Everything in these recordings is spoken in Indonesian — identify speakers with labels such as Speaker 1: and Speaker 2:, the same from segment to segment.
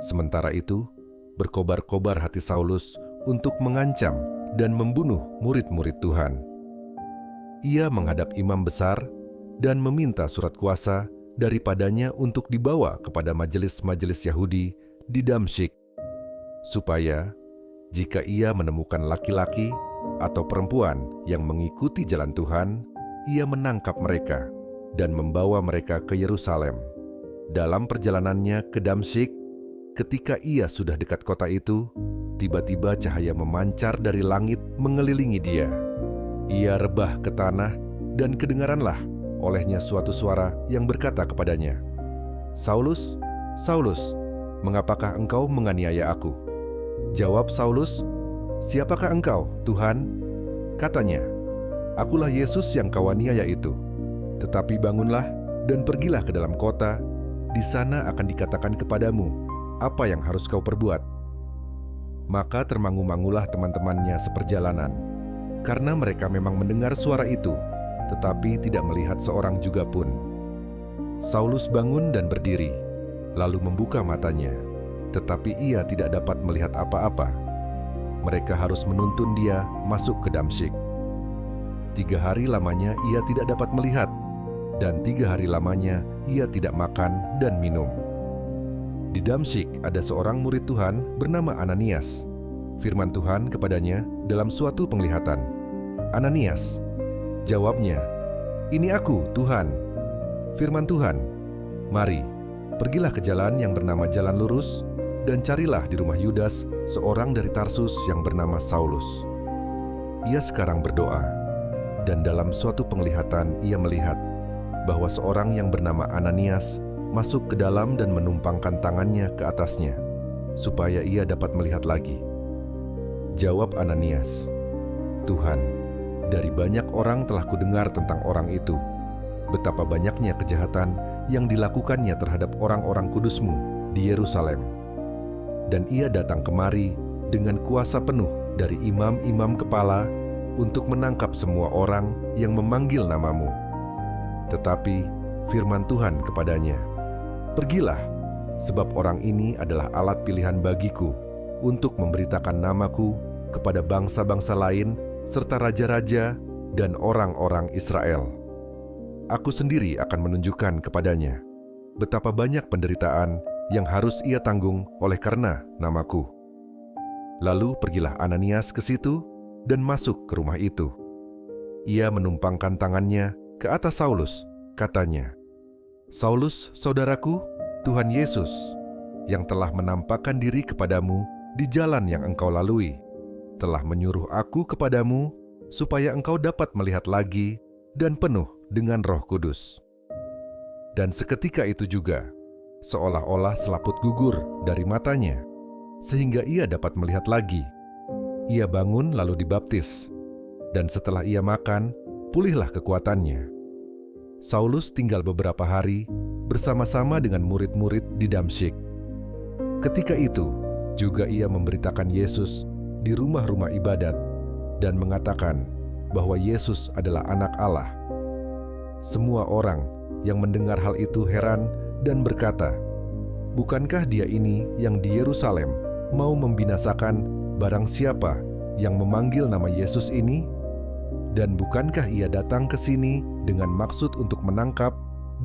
Speaker 1: Sementara itu, berkobar-kobar hati Saulus untuk mengancam dan membunuh murid-murid Tuhan. Ia menghadap imam besar dan meminta surat kuasa daripadanya untuk dibawa kepada majelis-majelis Yahudi di Damsyik, supaya jika ia menemukan laki-laki atau perempuan yang mengikuti jalan Tuhan, ia menangkap mereka dan membawa mereka ke Yerusalem. Dalam perjalanannya ke Damsyik, ketika ia sudah dekat kota itu, tiba-tiba cahaya memancar dari langit mengelilingi dia. Ia rebah ke tanah dan kedengaranlah olehnya suatu suara yang berkata kepadanya, "Saulus, Saulus, mengapakah engkau menganiaya aku?" Jawab Saulus, "Siapakah engkau, Tuhan?" Katanya, "Akulah Yesus yang kau aniaya itu. Tetapi bangunlah dan pergilah ke dalam kota, di sana akan dikatakan kepadamu apa yang harus kau perbuat." Maka termangu-mangulah teman-temannya seperjalanan, karena mereka memang mendengar suara itu, tetapi tidak melihat seorang juga pun. Saulus bangun dan berdiri, lalu membuka matanya, tetapi ia tidak dapat melihat apa-apa. Mereka harus menuntun dia masuk ke Damsyik. 3 hari lamanya ia tidak dapat melihat, dan 3 hari lamanya ia tidak makan dan minum. Di Damsyik ada seorang murid Tuhan bernama Ananias. Firman Tuhan kepadanya dalam suatu penglihatan, "Ananias." Jawabnya, "Ini aku, Tuhan." Firman Tuhan, "Mari, pergilah ke jalan yang bernama Jalan Lurus, dan carilah di rumah Yudas seorang dari Tarsus yang bernama Saulus. Ia sekarang berdoa, dan dalam suatu penglihatan ia melihat bahwa seorang yang bernama Ananias masuk ke dalam dan menumpangkan tangannya ke atasnya, supaya ia dapat melihat lagi." Jawab Ananias, "Tuhan, dari banyak orang telah kudengar tentang orang itu, betapa banyaknya kejahatan yang dilakukannya terhadap orang-orang kudus-Mu di Yerusalem. Dan ia datang kemari dengan kuasa penuh dari imam-imam kepala untuk menangkap semua orang yang memanggil nama-Mu. Tetapi firman Tuhan kepadanya, 'Pergilah, sebab orang ini adalah alat pilihan bagiku untuk memberitakan namaku kepada bangsa-bangsa lain serta raja-raja dan orang-orang Israel. Aku sendiri akan menunjukkan kepadanya betapa banyak penderitaan yang harus ia tanggung oleh karena namaku.' Lalu pergilah Ananias ke situ dan masuk ke rumah itu. Ia menumpangkan tangannya ke atas Saulus, katanya, 'Saulus, saudaraku, Tuhan Yesus, yang telah menampakkan diri kepadamu di jalan yang engkau lalui, telah menyuruh aku kepadamu supaya engkau dapat melihat lagi dan penuh dengan Roh Kudus.' Dan seketika itu juga, seolah-olah selaput gugur dari matanya, sehingga ia dapat melihat lagi. Ia bangun lalu dibaptis, dan setelah ia makan, pulihlah kekuatannya. Saulus tinggal beberapa hari bersama-sama dengan murid-murid di Damsyik. Ketika itu, juga ia memberitakan Yesus di rumah-rumah ibadat dan mengatakan bahwa Yesus adalah Anak Allah. Semua orang yang mendengar hal itu heran dan berkata, 'Bukankah dia ini yang di Yerusalem mau membinasakan barang siapa yang memanggil nama Yesus ini? Dan bukankah ia datang ke sini dengan maksud untuk menangkap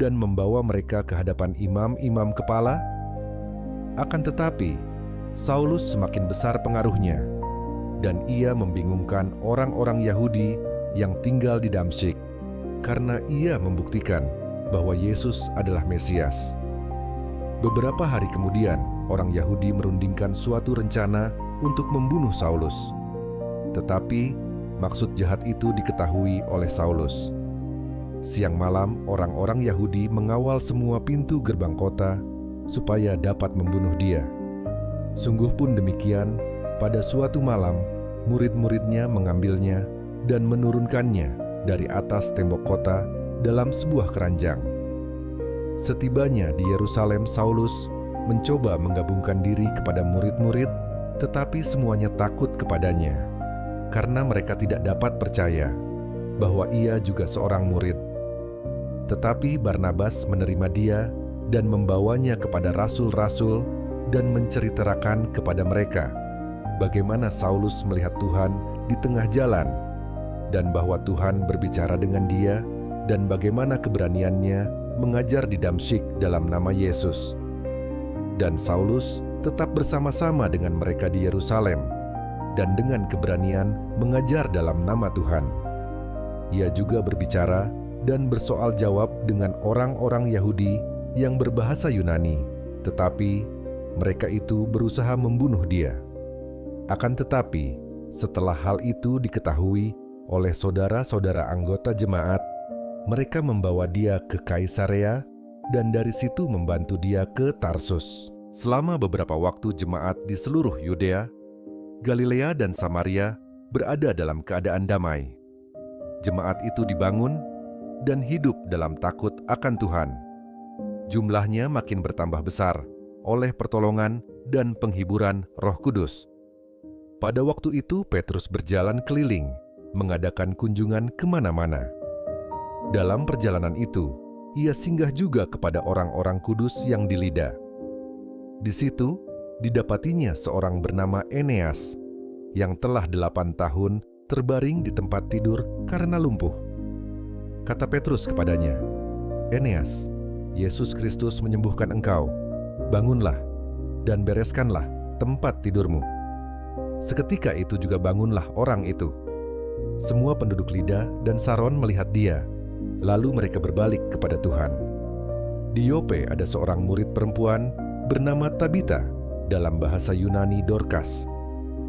Speaker 1: dan membawa mereka ke hadapan imam-imam kepala?' Akan tetapi, Saulus semakin besar pengaruhnya, dan ia membingungkan orang-orang Yahudi yang tinggal di Damsyik, karena ia membuktikan bahwa Yesus adalah Mesias. Beberapa hari kemudian, orang Yahudi merundingkan suatu rencana untuk membunuh Saulus. Tetapi maksud jahat itu diketahui oleh Saulus. Siang malam, orang-orang Yahudi mengawal semua pintu gerbang kota supaya dapat membunuh dia. Sungguh pun demikian, pada suatu malam, murid-muridnya mengambilnya dan menurunkannya dari atas tembok kota dalam sebuah keranjang. Setibanya di Yerusalem, Saulus mencoba menggabungkan diri kepada murid-murid, tetapi semuanya takut kepadanya, karena mereka tidak dapat percaya bahwa ia juga seorang murid. Tetapi Barnabas menerima dia dan membawanya kepada rasul-rasul dan menceritakan kepada mereka bagaimana Saulus melihat Tuhan di tengah jalan dan bahwa Tuhan berbicara dengan dia dan bagaimana keberaniannya mengajar di Damsyik dalam nama Yesus. Dan Saulus tetap bersama-sama dengan mereka di Yerusalem dan dengan keberanian mengajar dalam nama Tuhan. Ia juga berbicara dan bersoal jawab dengan orang-orang Yahudi yang berbahasa Yunani, tetapi mereka itu berusaha membunuh dia. Akan tetapi, setelah hal itu diketahui oleh saudara-saudara anggota jemaat, mereka membawa dia ke Kaisarea dan dari situ membantu dia ke Tarsus. Selama beberapa waktu jemaat di seluruh Yudea, Galilea dan Samaria berada dalam keadaan damai. Jemaat itu dibangun dan hidup dalam takut akan Tuhan. Jumlahnya makin bertambah besar oleh pertolongan dan penghiburan Roh Kudus. Pada waktu itu Petrus berjalan keliling, mengadakan kunjungan kemana-mana. Dalam perjalanan itu, ia singgah juga kepada orang-orang kudus yang di Lida. Di situ, didapatinya seorang bernama Eneas, yang telah 8 tahun terbaring di tempat tidur karena lumpuh. Kata Petrus kepadanya, "Eneas, Yesus Kristus menyembuhkan engkau. Bangunlah dan bereskanlah tempat tidurmu." Seketika itu juga bangunlah orang itu. Semua penduduk Lida dan Saron melihat dia, lalu mereka berbalik kepada Tuhan. Di Yope ada seorang murid perempuan bernama Tabita, dalam bahasa Yunani Dorkas.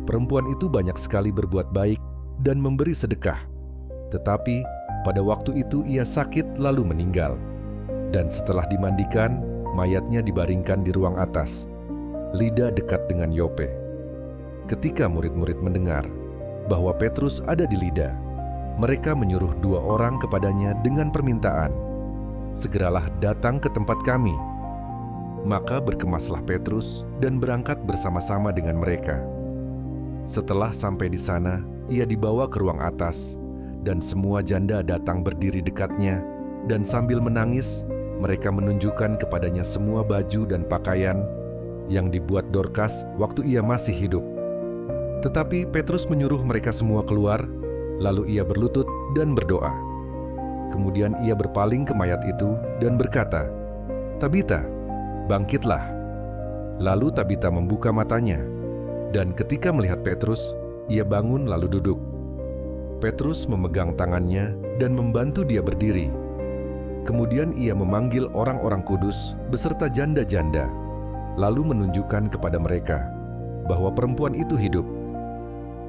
Speaker 1: Perempuan itu banyak sekali berbuat baik dan memberi sedekah. Tetapi pada waktu itu ia sakit lalu meninggal. Dan setelah dimandikan, mayatnya dibaringkan di ruang atas. Lida dekat dengan Yope. Ketika murid-murid mendengar bahwa Petrus ada di Lida, mereka menyuruh 2 orang kepadanya dengan permintaan, "Segeralah datang ke tempat kami." Maka berkemaslah Petrus dan berangkat bersama-sama dengan mereka. Setelah sampai di sana, ia dibawa ke ruang atas, dan semua janda datang berdiri dekatnya, dan sambil menangis, mereka menunjukkan kepadanya semua baju dan pakaian yang dibuat Dorkas waktu ia masih hidup. Tetapi Petrus menyuruh mereka semua keluar, lalu ia berlutut dan berdoa. Kemudian ia berpaling ke mayat itu dan berkata, "Tabita, bangkitlah." Lalu Tabita membuka matanya, dan ketika melihat Petrus, ia bangun lalu duduk. Petrus memegang tangannya dan membantu dia berdiri. Kemudian ia memanggil orang-orang kudus beserta janda-janda, lalu menunjukkan kepada mereka bahwa perempuan itu hidup.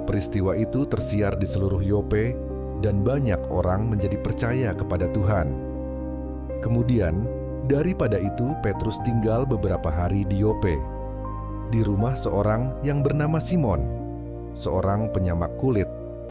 Speaker 1: Peristiwa itu tersiar di seluruh Yope, dan banyak orang menjadi percaya kepada Tuhan. Kemudian, daripada itu Petrus tinggal beberapa hari di Yope, di rumah seorang yang bernama Simon, seorang penyamak kulit